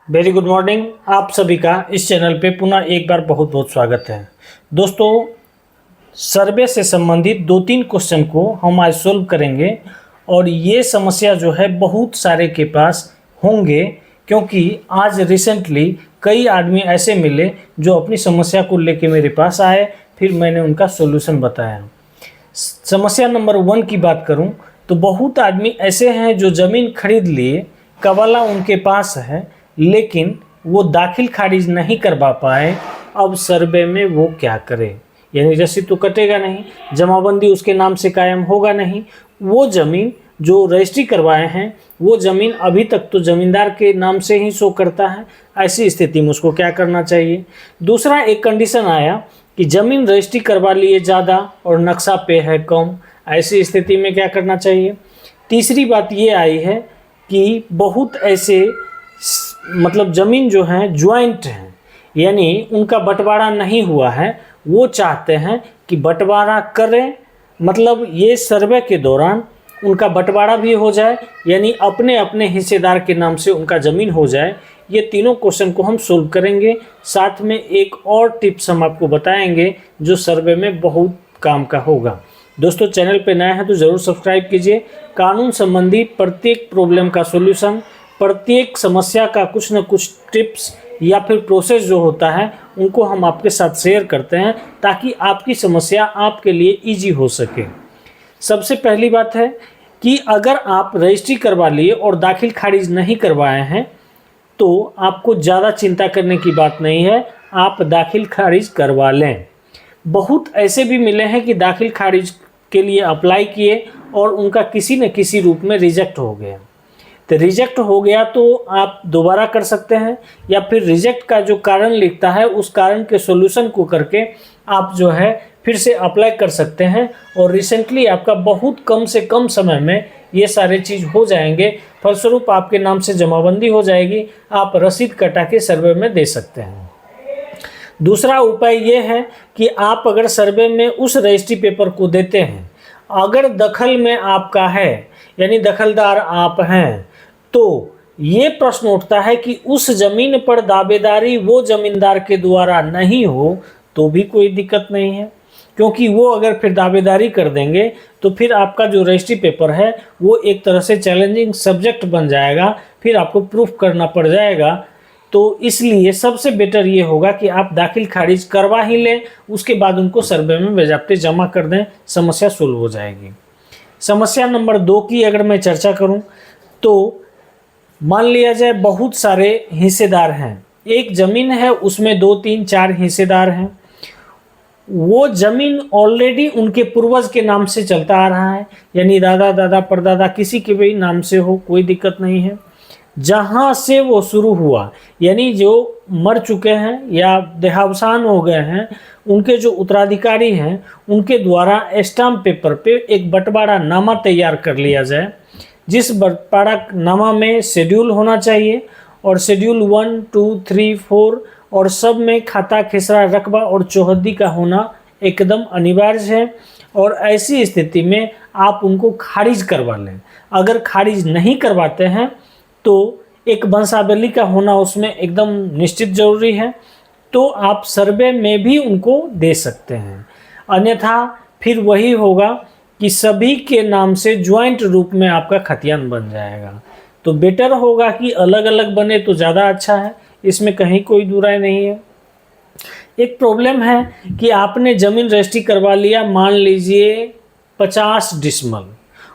Very good morning. आप सभी का इस चैनल पे पुनः एक बार बहुत बहुत स्वागत है। दोस्तों, सर्वे से संबंधित 2-3 क्वेश्चन को हम आज सोल्व करेंगे और ये समस्या जो है बहुत सारे के पास होंगे, क्योंकि आज रिसेंटली कई आदमी ऐसे मिले जो अपनी समस्या को लेके मेरे पास आए, फिर मैंने उनका सॉल्यूशन बताया। समस्या नंबर 1 की बात करूं तो बहुत आदमी ऐसे हैं जो ज़मीन खरीद लिए, कबाला उनके पास है, लेकिन वो दाखिल खारिज नहीं करवा पाए। अब सर्वे में वो क्या करे? यानी रसीद तो कटेगा नहीं, जमाबंदी उसके नाम से कायम होगा नहीं, वो ज़मीन जो रजिस्ट्री करवाए हैं वो ज़मीन अभी तक तो ज़मींदार के नाम से ही शो करता है। ऐसी स्थिति में उसको क्या करना चाहिए? दूसरा एक कंडीशन आया कि ज़मीन रजिस्ट्री करवा लिए ज़्यादा और नक्शा पे है कम, ऐसी स्थिति में क्या करना चाहिए? तीसरी बात ये आई है कि बहुत ऐसे मतलब ज़मीन जो है ज्वाइंट हैं, यानी उनका बंटवारा नहीं हुआ है, वो चाहते हैं कि बंटवारा करें, मतलब ये सर्वे के दौरान उनका बंटवारा भी हो जाए, यानी अपने अपने हिस्सेदार के नाम से उनका ज़मीन हो जाए। ये तीनों क्वेश्चन को हम सोल्व करेंगे। साथ में एक और टिप्स हम आपको बताएंगे जो सर्वे में बहुत काम का होगा। दोस्तों, चैनल पे नए हैं तो ज़रूर सब्सक्राइब कीजिए। कानून संबंधी प्रत्येक प्रॉब्लम का सॉल्यूशन, प्रत्येक समस्या का कुछ न कुछ टिप्स या फिर प्रोसेस जो होता है उनको हम आपके साथ शेयर करते हैं, ताकि आपकी समस्या आपके लिए ईजी हो सके। सबसे पहली बात है कि अगर आप रजिस्ट्री करवा लिए और दाखिल खारिज नहीं करवाए हैं तो आपको ज़्यादा चिंता करने की बात नहीं है, आप दाखिल खारिज करवा लें। बहुत ऐसे भी मिले हैं कि दाखिल खारिज के लिए अप्लाई किए और उनका किसी न किसी रूप में रिजेक्ट हो गया। तो रिजेक्ट हो गया तो आप दोबारा कर सकते हैं, या फिर रिजेक्ट का जो कारण लिखता है उस कारण के सॉल्यूशन को करके आप जो है फिर से अप्लाई कर सकते हैं, और रिसेंटली आपका बहुत कम से कम समय में ये सारे चीज़ हो जाएंगे। फलस्वरूप आपके नाम से जमाबंदी हो जाएगी, आप रसीद कटा के सर्वे में दे सकते हैं। दूसरा उपाय ये है कि आप अगर सर्वे में उस रजिस्ट्री पेपर को देते हैं, अगर दखल में आपका है यानी दखलदार आप हैं, तो ये प्रश्न उठता है कि उस ज़मीन पर दावेदारी वो ज़मींदार के द्वारा नहीं हो तो भी कोई दिक्कत नहीं है, क्योंकि वो अगर फिर दावेदारी कर देंगे तो फिर आपका जो रजिस्ट्री पेपर है वो एक तरह से चैलेंजिंग सब्जेक्ट बन जाएगा, फिर आपको प्रूफ करना पड़ जाएगा। तो इसलिए सबसे बेटर ये होगा कि आप दाखिल खारिज करवा ही लें, उसके बाद उनको सर्वे में बाज़ाब्ते जमा कर दें, समस्या सोल्व हो जाएगी। समस्या नंबर 2 की अगर मैं चर्चा करूं तो मान लिया जाए बहुत सारे हिस्सेदार हैं, एक ज़मीन है उसमें 2, 3, 4 हिस्सेदार हैं। वो ज़मीन ऑलरेडी उनके पूर्वज के नाम से चलता आ रहा है, यानी दादा दादा परदादा किसी के भी नाम से हो, कोई दिक्कत नहीं है। जहाँ से वो शुरू हुआ, यानी जो मर चुके हैं या देहावसान हो गए हैं, उनके जो उत्तराधिकारी हैं उनके द्वारा स्टाम्प पेपर पे एक बंटवारा नामा तैयार कर लिया जाए, जिस बंटवारा नामा में शेड्यूल होना चाहिए, और शेड्यूल 1, 2, 3, 4 और सब में खाता खेसरा रकबा और चौहद्दी का होना एकदम अनिवार्य है। और ऐसी स्थिति में आप उनको खारिज करवा लें। अगर खारिज नहीं करवाते हैं तो एक वंशावली का होना उसमें एकदम निश्चित जरूरी है, तो आप सर्वे में भी उनको दे सकते हैं। अन्यथा फिर वही होगा कि सभी के नाम से ज्वाइंट रूप में आपका खतियान बन जाएगा। तो बेटर होगा कि अलग अलग बने तो ज़्यादा अच्छा है, इसमें कहीं कोई दुराय नहीं है। एक प्रॉब्लम है कि आपने ज़मीन रजिस्ट्री करवा लिया, मान लीजिए 50 डिसमल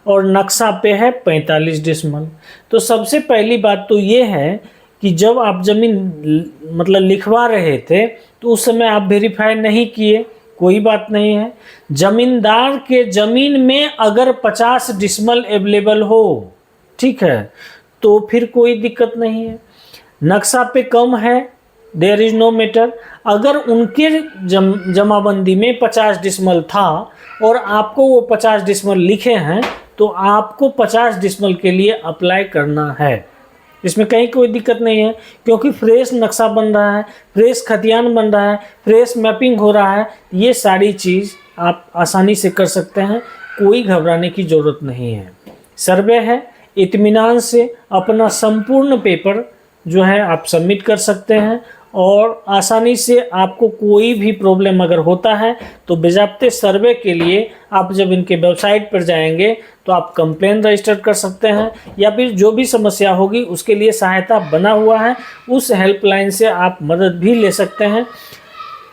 और नक्शा पे है 45 डिसमल। तो सबसे पहली बात तो ये है कि जब आप ज़मीन मतलब लिखवा रहे थे तो उस समय आप वेरीफाई नहीं किए, कोई बात नहीं है। ज़मींदार के ज़मीन में अगर 50 डिसमल अवेलेबल हो, ठीक है, तो फिर कोई दिक्कत नहीं है। नक्शा पे कम है, देयर इज़ नो मैटर। अगर उनके जमाबंदी में 50 डिसमल था और आपको वो 50 डिसमल लिखे हैं तो आपको 50 डिसमल के लिए अप्लाई करना है, इसमें कहीं कोई दिक्कत नहीं है, क्योंकि फ्रेश नक्शा बन रहा है, फ्रेश खतियान बन रहा है, फ्रेश मैपिंग हो रहा है। ये सारी चीज़ आप आसानी से कर सकते हैं, कोई घबराने की ज़रूरत नहीं है। सर्वे है, इत्मीनान से अपना संपूर्ण पेपर जो है आप सबमिट कर सकते हैं और आसानी से आपको कोई भी प्रॉब्लम अगर होता है तो बाज़ाब्ते सर्वे के लिए आप जब इनके वेबसाइट पर जाएंगे तो आप कंप्लेन रजिस्टर कर सकते हैं या फिर जो भी समस्या होगी उसके लिए सहायता बना हुआ है, उस हेल्पलाइन से आप मदद भी ले सकते हैं।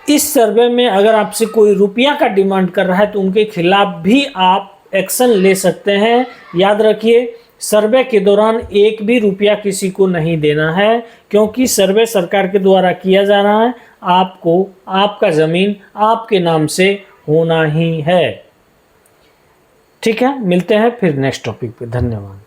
इस सर्वे में अगर आपसे कोई रुपया का डिमांड कर रहा है तो उनके खिलाफ भी आप एक्शन ले सकते हैं। याद रखिए, सर्वे के दौरान एक भी रुपया किसी को नहीं देना है, क्योंकि सर्वे सरकार के द्वारा किया जा रहा है। आपको आपका ज़मीन आपके नाम से होना ही है। ठीक है, मिलते हैं फिर नेक्स्ट टॉपिक पे। धन्यवाद।